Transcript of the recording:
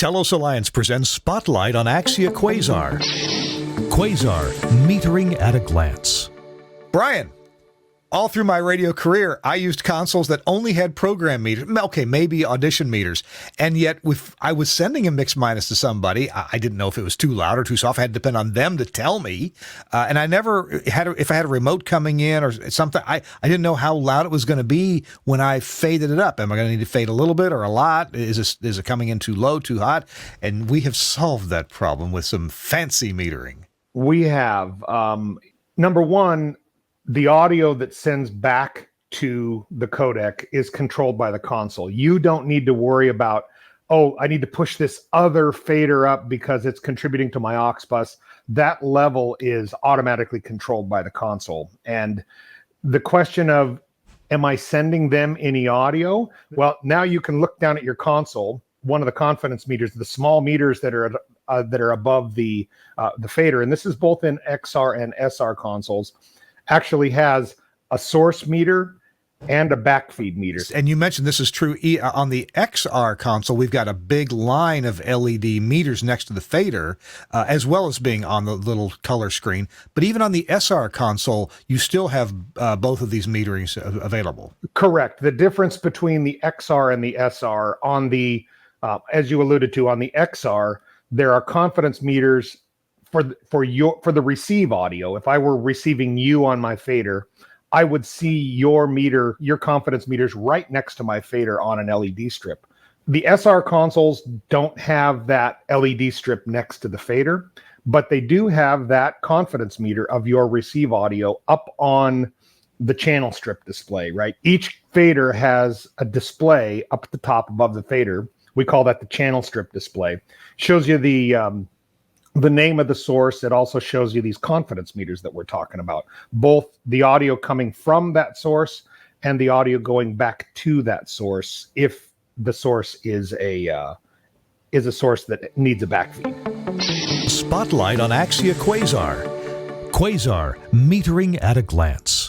Telos Alliance presents Spotlight on Axia Quasar. Quasar, metering at a glance. Bryan, all through my radio career, I used consoles that only had program meters. Okay, maybe audition meters. And yet, if I was sending a mix minus to somebody, I didn't know if it was too loud or too soft. I had to depend on them to tell me. And I never had, if I had a remote coming in or something, I didn't know how loud it was going to be when I faded it up. Am I going to need to fade a little bit or a lot? Is it coming in too low, too hot? And we have solved that problem with some fancy metering. We have. Number one, the audio that sends back to the codec is controlled by the console. You don't need to worry about, oh, I need to push this other fader up because it's contributing to my aux bus. That level is automatically controlled by the console. And the question of, am I sending them any audio? Well, now you can look down at your console, one of the confidence meters, the small meters that are above the fader, and this is both in XR and SR consoles, actually has a source meter and a backfeed meter. And you mentioned this is true on the XR console. We've got a big line of LED meters next to the fader, as well as being on the little color screen. But even on the SR console, you still have both of these meterings available. Correct. The difference between the XR and the SR on the, as you alluded to, on the XR, there are confidence meters for the receive audio. If I were receiving you on my fader, I would see your meter, your confidence meters right next to my fader on an LED strip. The SR consoles don't have that LED strip next to the fader, but they do have that confidence meter of your receive audio up on the channel strip display, right? Each fader has a display up at the top above the fader. We call that the channel strip display. Shows you the name of the source. It also shows you these confidence meters that we're talking about, both the audio coming from that source and the audio going back to that source if the source is a source that needs a backfeed. Spotlight on Axia Quasar. Quasar, metering at a glance.